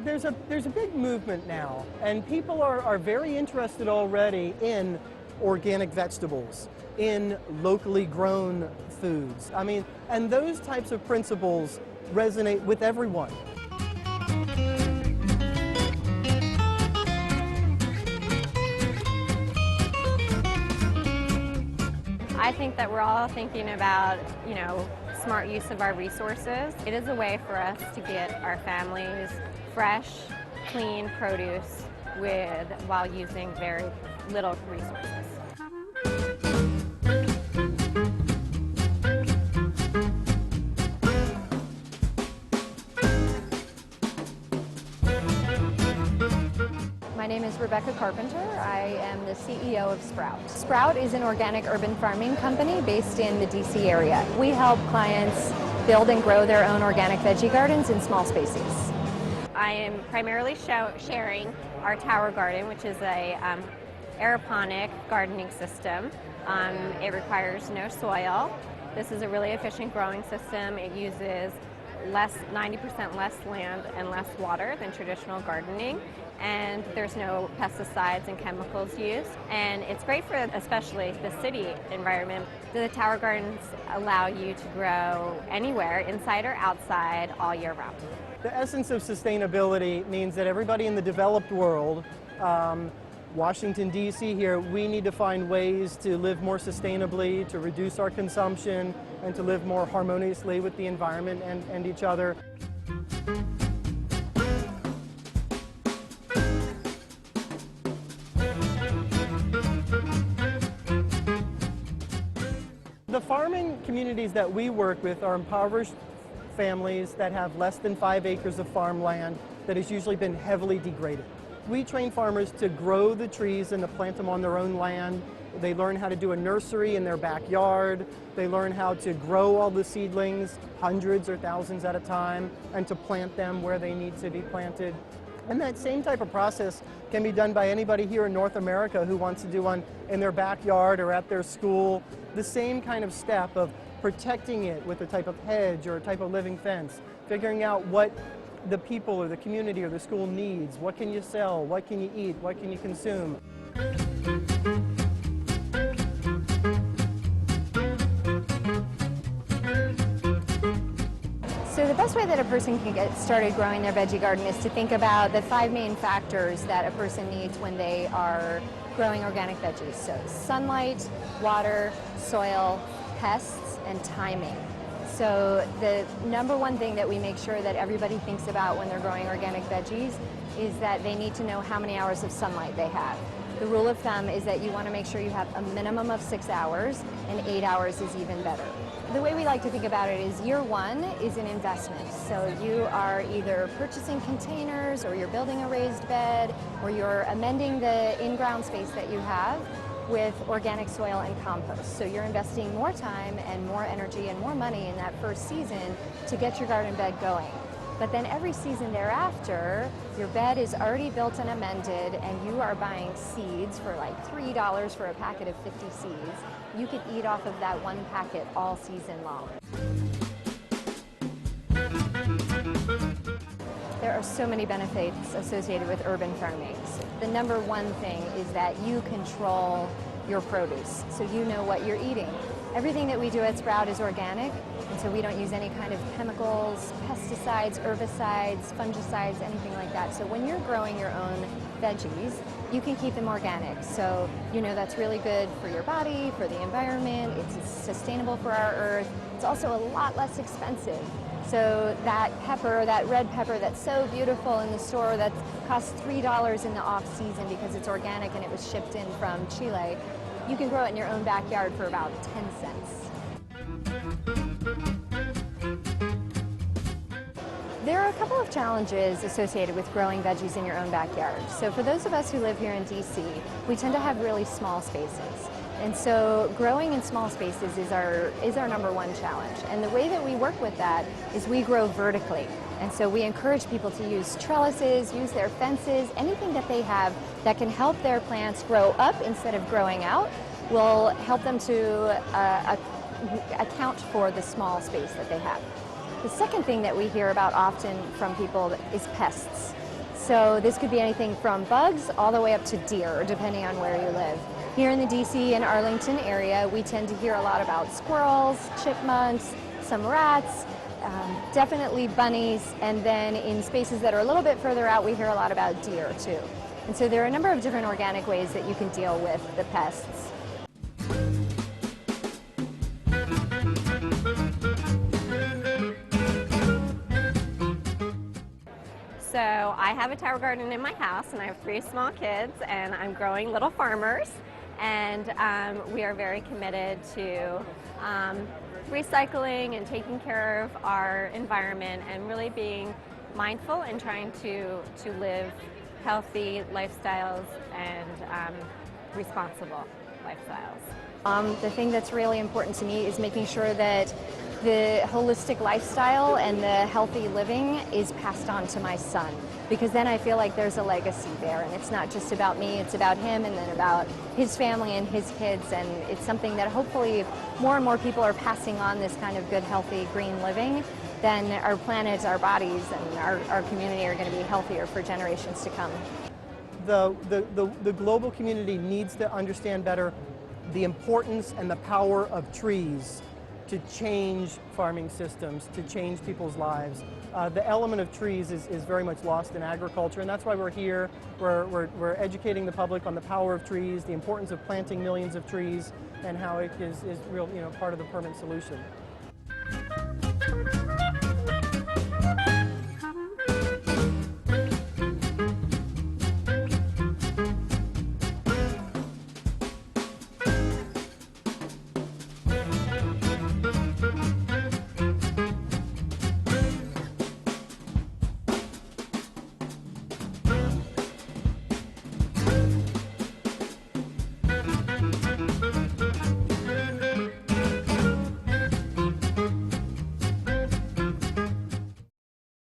There's a big movement now, and people are very interested already in organic vegetables, in locally grown foods. I mean, and those types of principles resonate with everyone. I think that we're all thinking about, smart use of our resources. It is a way for us to get our families fresh, clean produce while using very little resources. My name is Rebecca Carpenter. I am the CEO of Sprout. Sprout is an organic urban farming company based in the DC area. We help clients build and grow their own organic veggie gardens in small spaces. I am primarily sharing our tower garden, which is a aeroponic gardening system. It requires no soil. This is a really efficient growing system. It uses 90% less land and less water than traditional gardening, and there's no pesticides and chemicals used, and it's great for especially the city environment. The tower gardens allow you to grow anywhere, inside or outside, all year round. The essence of sustainability means that everybody in the developed world, Washington, D.C. here, we need to find ways to live more sustainably, to reduce our consumption, and to live more harmoniously with the environment and each other. The farming communities that we work with are impoverished families that have less than 5 acres of farmland that has usually been heavily degraded. We train farmers to grow the trees and to plant them on their own land. They learn how to do a nursery in their backyard. They learn how to grow all the seedlings, hundreds or thousands at a time, and to plant them where they need to be planted. And that same type of process can be done by anybody here in North America who wants to do one in their backyard or at their school. The same kind of step of protecting it with a type of hedge or a type of living fence, figuring out what the people or the community or the school needs. What can you sell? What can you eat? What can you consume? So the best way that a person can get started growing their veggie garden is to think about the 5 main factors that a person needs when they are growing organic veggies. So sunlight, water, soil, pests, and timing. So the number one thing that we make sure that everybody thinks about when they're growing organic veggies is that they need to know how many hours of sunlight they have. The rule of thumb is that you want to make sure you have a minimum of 6 hours, and 8 hours is even better. The way we like to think about it is year one is an investment. So you are either purchasing containers, or you're building a raised bed, or you're amending the in-ground space that you have with organic soil and compost. So you're investing more time and more energy and more money in that first season to get your garden bed going. But then every season thereafter, your bed is already built and amended, and you are buying seeds for like $3 for a packet of 50 seeds. You could eat off of that one packet all season long. There are so many benefits associated with urban farming. The number one thing is that you control your produce, so you know what you're eating. Everything that we do at Sprout is organic, and so we don't use any kind of chemicals, pesticides, herbicides, fungicides, anything like that. So when you're growing your own veggies, you can keep them organic. So you know that's really good for your body, for the environment, it's sustainable for our earth. It's also a lot less expensive. So that pepper, that red pepper that's so beautiful in the store that costs $3 in the off-season because it's organic and it was shipped in from Chile, you can grow it in your own backyard for about 10 cents. There are a couple of challenges associated with growing veggies in your own backyard. So for those of us who live here in DC, we tend to have really small spaces. And so growing in small spaces is our number one challenge. And the way that we work with that is we grow vertically. And so we encourage people to use trellises, use their fences, anything that they have that can help their plants grow up instead of growing out will help them to account for the small space that they have. The second thing that we hear about often from people is pests. So this could be anything from bugs all the way up to deer, depending on where you live. Here in the DC and Arlington area, we tend to hear a lot about squirrels, chipmunks, some rats, definitely bunnies, and then in spaces that are a little bit further out, we hear a lot about deer too. And so there are a number of different organic ways that you can deal with the pests. So I have a tower garden in my house, and I have 3 small kids, and I'm growing little farmers, and we are very committed to recycling and taking care of our environment and really being mindful and trying to live healthy lifestyles and responsible lifestyles. The thing that's really important to me is making sure that the holistic lifestyle and the healthy living is passed on to my son, because then I feel like there's a legacy there, and it's not just about me, it's about him and then about his family and his kids, and it's something that hopefully more and more people are passing on this kind of good, healthy, green living, then our planet, our bodies, and our community are going to be healthier for generations to come. The global community needs to understand better the importance and the power of trees to change farming systems, to change people's lives. The element of trees is very much lost in agriculture, and that's why we're here. We're educating the public on the power of trees, the importance of planting millions of trees, and how it is real, part of the permanent solution.